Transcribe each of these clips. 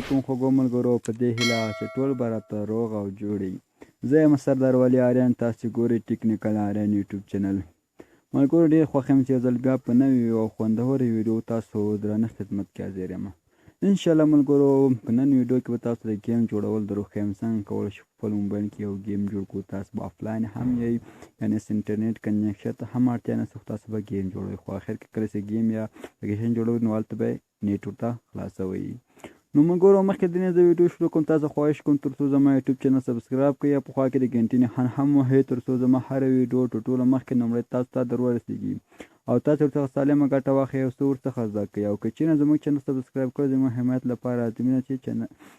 علیکم خوږو ملګرو، په دې هیله چې ټول به راته روغ او جوړ وي. زه یم سردار ولی آریان، تاسې ګورئ ټیکنیکل آریان یوټیوب چینل. ملګرو ډېر خوښ یم چې یو ځل بیا په نوې او خوندورې ویډیو تاسو درانه خدمت کې حاضر یم. انشاءالله ملګرو په نن ویډیو کې به تاسو د گیم جوړول درو ښیم څنګه کولی شو په خپل موبایل کې یو گیم جوړ کړو. تاسو به آفلاین هم یئ، یعنې انټرنیټ کنیکشن ته هم اړتیا نشته، خو تاسو به گیم جوړوئ. خو آخر کې کله چې گیم یا اپلیکیشن جوړوئ نو هلته به نیټ ورته خلاصوئ. نو ملګرو مخکې د زه ویډیو شروع کوم، تاسو خواهش کوم تر څو زما یوټیوب چینل سبسکرایب کړئ او په خوا کې د ګنټې نښان هم وهئ تر څو زما هره ویډیو تر ټولو مخکې لومړی تاسو ته در ورسېږي او تاسو ورڅخه سالمه ګټه واخلئ او څه ورڅخه زده کړئ. او که چېرې زموږ چینل سبسکرایب کړئ زموږ حمایت لپاره لازمي ده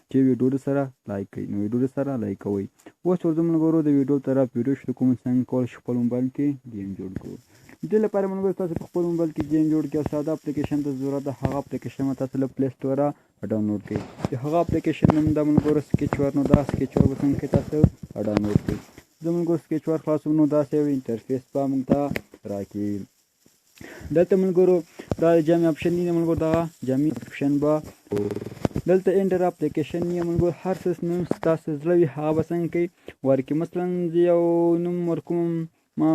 چې ویډیو سره لایک کړئ. نو ویډیو سره لایک کوئ. اوس ورځو ملګرو د ویډیو طرف ویډیو شروع کوم څنګه کولی شو خپل موبایل کې ګیم جوړ کړو. دې لپاره ملګرو تاسو په خپل موبایل کې گیم جوړ کړئ او ساده اپلیکیشن ته ضرورت ده. هغه اپلیکیشن به تاسو له پلی سټوره ډاونلوډ کړئ. د هغه اپلیکیشن نوم ده ملګرو سکیچ ور. نو دا سکیچ ور به څنګه تاسو ډاونلوډ کړئ. زه ملګرو سکیچ ور خلاصوم نو داسې یو انټرفیس به موږ ته راکړي. دلته ملګرو دا جامع اپشن دی ملګرو، دغه جامع اپشن به دلته انټر اپلیکیشن یې ملګرو هر څه نوم ستاسو زړه وي هغه به څنګه کوئ ورکړئ. مثلا زه یو نوم ورکوم ما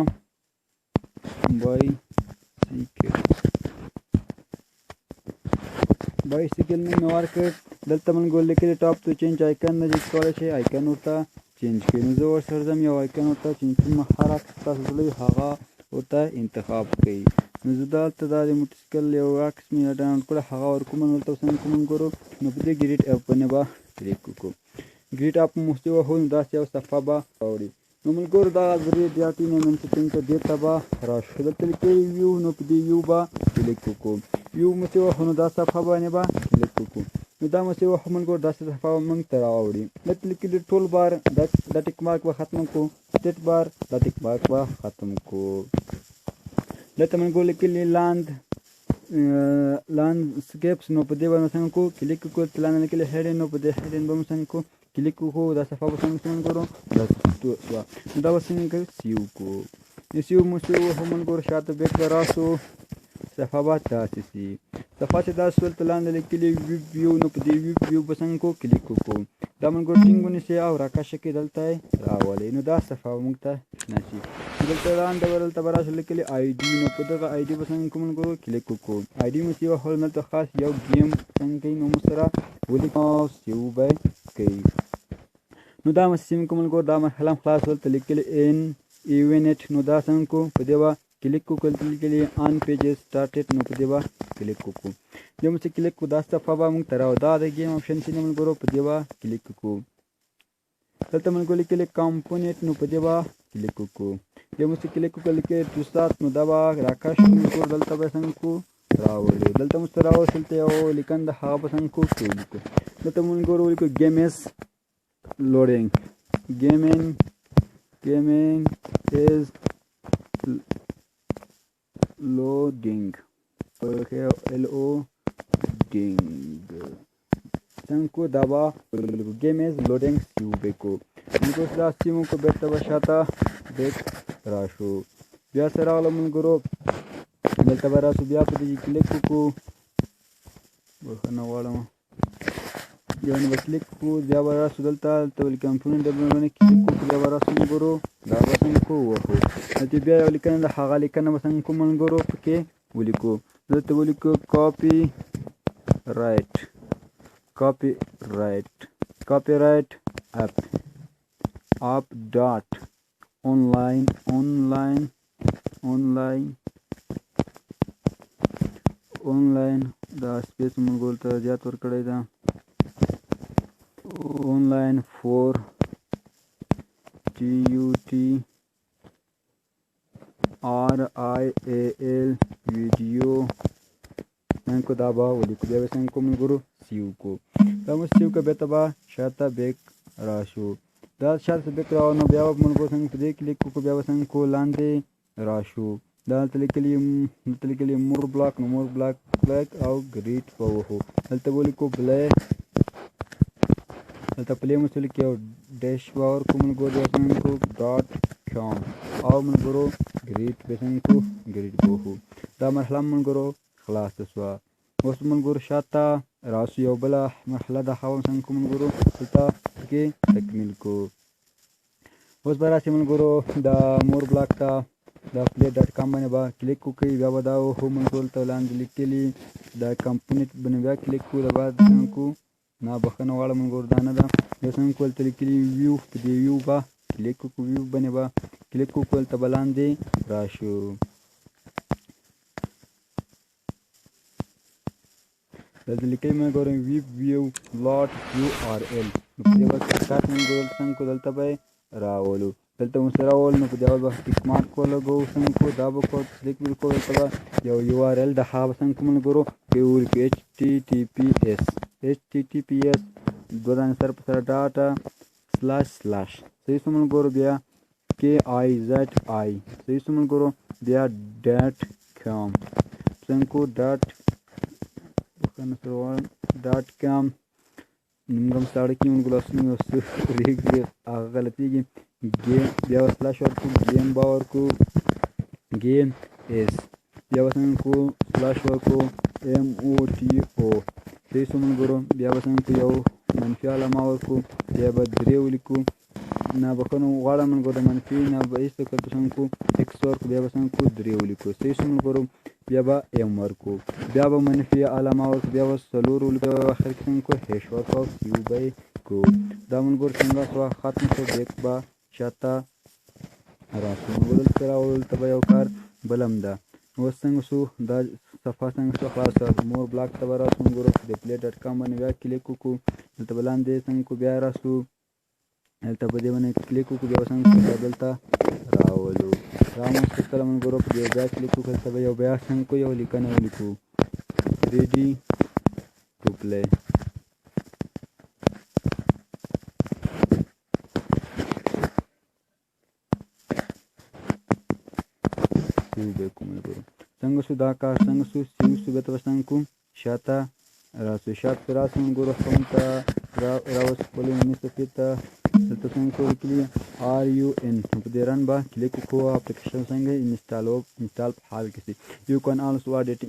بایسیکل نوم مې ورکړ. دلته ملګرو لیکلي ټاپ تو چینج آیکن نه چې کولی شئ آیکن ورته چینج کړئ. نو زه ورسره ځم یو آیکن ورته چینج کوم، هر عکس ستاسو زړه وي هغه ورته انتخاب کړئ. نو زه دلته دا د موټرسایکل یو عکس مې ډاونلوډ کړی هغه ورکوم. نو دلته څنګه کوم ملګرو نو په دې ګریډ اپ باندې به کلیک وکړو. ګریډ اپ مو چې وهو نو داسې یو صفحه به راوړي. نو ملګرو دغه درې ډاټې نن سیټینګ ته دې ته به راشو. دلته لیکلي ویو، نو په دې ویو به کلیک وکړو. ویو مو چې وهو نو دا صفحه باندې به کلیک وکړو. نو دا مو چې وهو ملګرو داسې صفحه به موږ ته راوړي. دلته لیکلي ټول بار دا ټیک مارک به ختم کړو، سټیټ بار دا ټیک مارک به ختم کړو. دلته ملګرو لیکلي لانډسکیپس، نو په دې باندې څنګه کو کلیک وکړو. دلته لاندې لیکلي هیډن، نو په دې هیډن به څنګه کو کلیک وکړو. دا صفحه به څنګه ملګرو دا نو دا به څنګه سیو کړو. سیو مو چې وهو ملګرو شاته بیک به راسو، صفحه به داسې سي. صفحه چې داسې شول ته لاندې لیکلي ویب ویو، نو په دې ویب ویو به څنګه کو کلیک وکړو. دا ملګرو ټینګ ونیسئ او راکشه کړئ، دلته یې راولئ. نو دا صفحه موږ ته شنه شي. دلته لاندې دلته به راشو لیکلي آی ډي، نو په دغه آی ډي به څنګه کوو ملګرو کلیک وکړو. آی ډي مو چې وهل دلته خاص یو گیم څنګه کوي نو مو سره ولیکو او سیو به کوي. نو دا مو سیم کوم ملګرو دا مرحله هم خلاص دلته لیکلي ان ایونټ، نو دا څنګه کو په دې به کلیک وکړو. دلته لیکلي آن پیجز سټارټډ، نو په دې به کلیک وکړو. دې مو چې کلیک وکړو دا صفحه به موږ ته راوړي. دا د گیم آپشن چې ملګرو په دې به کلیک وکړو. دلته ملګرو لیکلي کمپونیټ، نو په دې به کلیک وکړو. دې مو چې کلیک وکړو لیکلي ټو سټارټ، نو دا به راکش ملګرو دلته به څنګه کو راوړو. دلته مو سره راوړو دلته یو لیکن د هغه به څنګه کو ولیکو. دلته ملګرو ولیکو گیم از لوډینګ، گیمینګ از loading LODING څنګه کو دا به گیم از لوډینګ سیو بیکو. ملګرو دا سیمو کو بیرته به شاته بیک راشو. بیا سره راغلو ملګرو دلته به راشو، بیا په دې کلیک وکړو. بخښنه غواړم بیا به کلیک وکړو. بیا به راشو دلته کمپونیټ باندې کلیک وکړو. بیا به راشو ملګرو دا به څنګه کو وهو. دلته بیا یو لیکنه ده هغه لیکنه به څنګه کو ملګرو پکې ولیکو. دلته ولیکو کاپي رایټ اپ ډاټ آنلاین دا سپیس ملګرو ته زیات ورکړی ده. آنلاین فور TUTRIAL ویډیو څنګه دا به ولیکو. بیا به څنګه کو ملګرو سیو کو. دا مو سیو که بیرته به شاته بیک راشو. دا شاته بیک راو نو بیا به ملګرو څنګه په دې کلیک وکړو. بیا به څنګه کو لاندې راشو. دا دلته لیکلي مور بلاک، نو مور بلاک او ګریډ به وهو. دلته ولیکو پلی، دلته پلی مو څه لیکي او ډیش به ورکړو ملګرو. بیا څنګه کو ډاټ کام او ملګرو ګریډ به څنګه کو ګریډ به وهو. دا مرحله ملګرو خلاصه شوه. اوس ملګرو شاته راسو یو بله مرحله ده هغه څنګه کوو ملګرو دلته پکې تکمیل کو. اوس به راسي ملګرو د مور بلاک ته د play.com باندې به کلیک وکړئ. بیا به دا هو ملګرو ته لاندې لیکلي د کمپونیټ باندې بیا کلیک کړو. د بعد څنګه کو نه بخښنه غواړم ملګرو دا نه ده بیا څنګه کو هلته لیکلي ویو په دې ویو به کلیک وکړو. ویو باندې به کلیک وکړو هلته به لاندې راشو. دلته لیکلي ملګرو ویو لاټ URL نو په دې به کټ ملګرو څنګه کو دلته به راولو. دلته مو سره راول نو په دې به ټیک مارک ولګوو. څنګه کو دا به کوو کلیک به کوو. دلته به یو URL د هغه به څنګه کو ملګرو پرې ولیکو HTTPS دوه دانې سره په سره ډاټا / صحیح شو ملګرو. بیا KIZI صحیح شو ملګرو. بیا .com څنګه کو .com نوم هم ساړه کې ملګرو لاسونه یو څه ریږدي هغه غلطېږي. بیا به سلاش ورکو ګیم به ورکو ګیم اس بیا به څنګه کو سلاش ورکو MOTO صحیح شو ملګرو. بیا به څنګه کو یو منفي علامه ورکو. بیا به 3 ولیکو. نه بخښنه غواړم ملګرو د منفي نه به هېڅ څه څنګه کو X ورکو. بیا به څنګه کو 3 ولیکو. صحیح شو ملګرو. بیا به M ورکو. بیا به منفي علامه ورکو. بیا به 4 ولیکو. آخر کې څنګه کو هیش ورکو او کیو به کو. دا ملګرو څنګه شوه ختم شو. بیک به شاته راسو ملګرو دلته راولو. دلته به یو کار بل هم ده. اوس څنګه شو دا صفحه څنګه شوه خلاصه. مور بلاک ته به راسو ملګرو د play.com باندې بیا کلیک وکړو. دلته به لاندې څنګه کو بیا راسو دلته په دې باندې کلیک وکړو. بیا به څنګه کو دلته راولو. راموسته کله ملګرو په دې ځای کلیک وکړو. دلته به یو بیا څنګه کو یو لیکنه ولیکو ready to play. څنګه شو دا کار څنګه شو سیو شو. بیا ته به څنګه کو شاته راسو. شاته راسو ملګرو هوم ته راوځو خپلې میني صفحې ته. دلته څنګه کو لیکلي RUN په دې رن به کلیک وکړو. اپلیکیشن څنګه انسټال په حال کې شي. You can also add it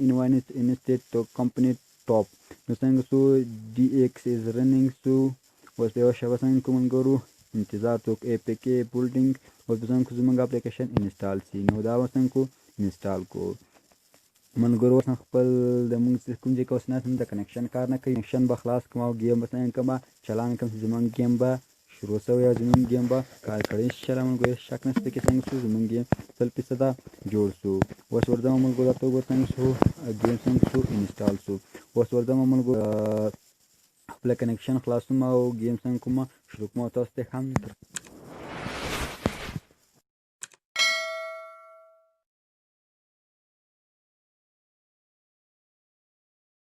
instead to company top. نو څنګه شو DX is running شو. اوس به یوه شېبه څنګه کو ملګرو انتظار څوک APK بولډینګ اوس به څنګه کو زموږ اپلیکیشن انسټال شي. نو دا به څنګه کو انسټال کو ملګرو. اوس خپل د موږ کوم ځای کې اوس نه د کنیکشن کار نه کوي. کنیکشن به خلاص کړم او ګیم به څنګه کوم چلان کوم چې زموږ ګیم به شروع شوی او زموږ ګیم به کار کړی. انشاءالله ملګرو شک نشته کې څنګه شو زموږ ګیم 100% جوړ شو. اوس ورځم ملګرو درته وګورو څنګه شو ګیم څنګه شو انسټال شو. اوس ورځم ملګرو خپل کنیکشن خلاصوم او ګیم څنګه کوم شروع کوم. تاسو ته هم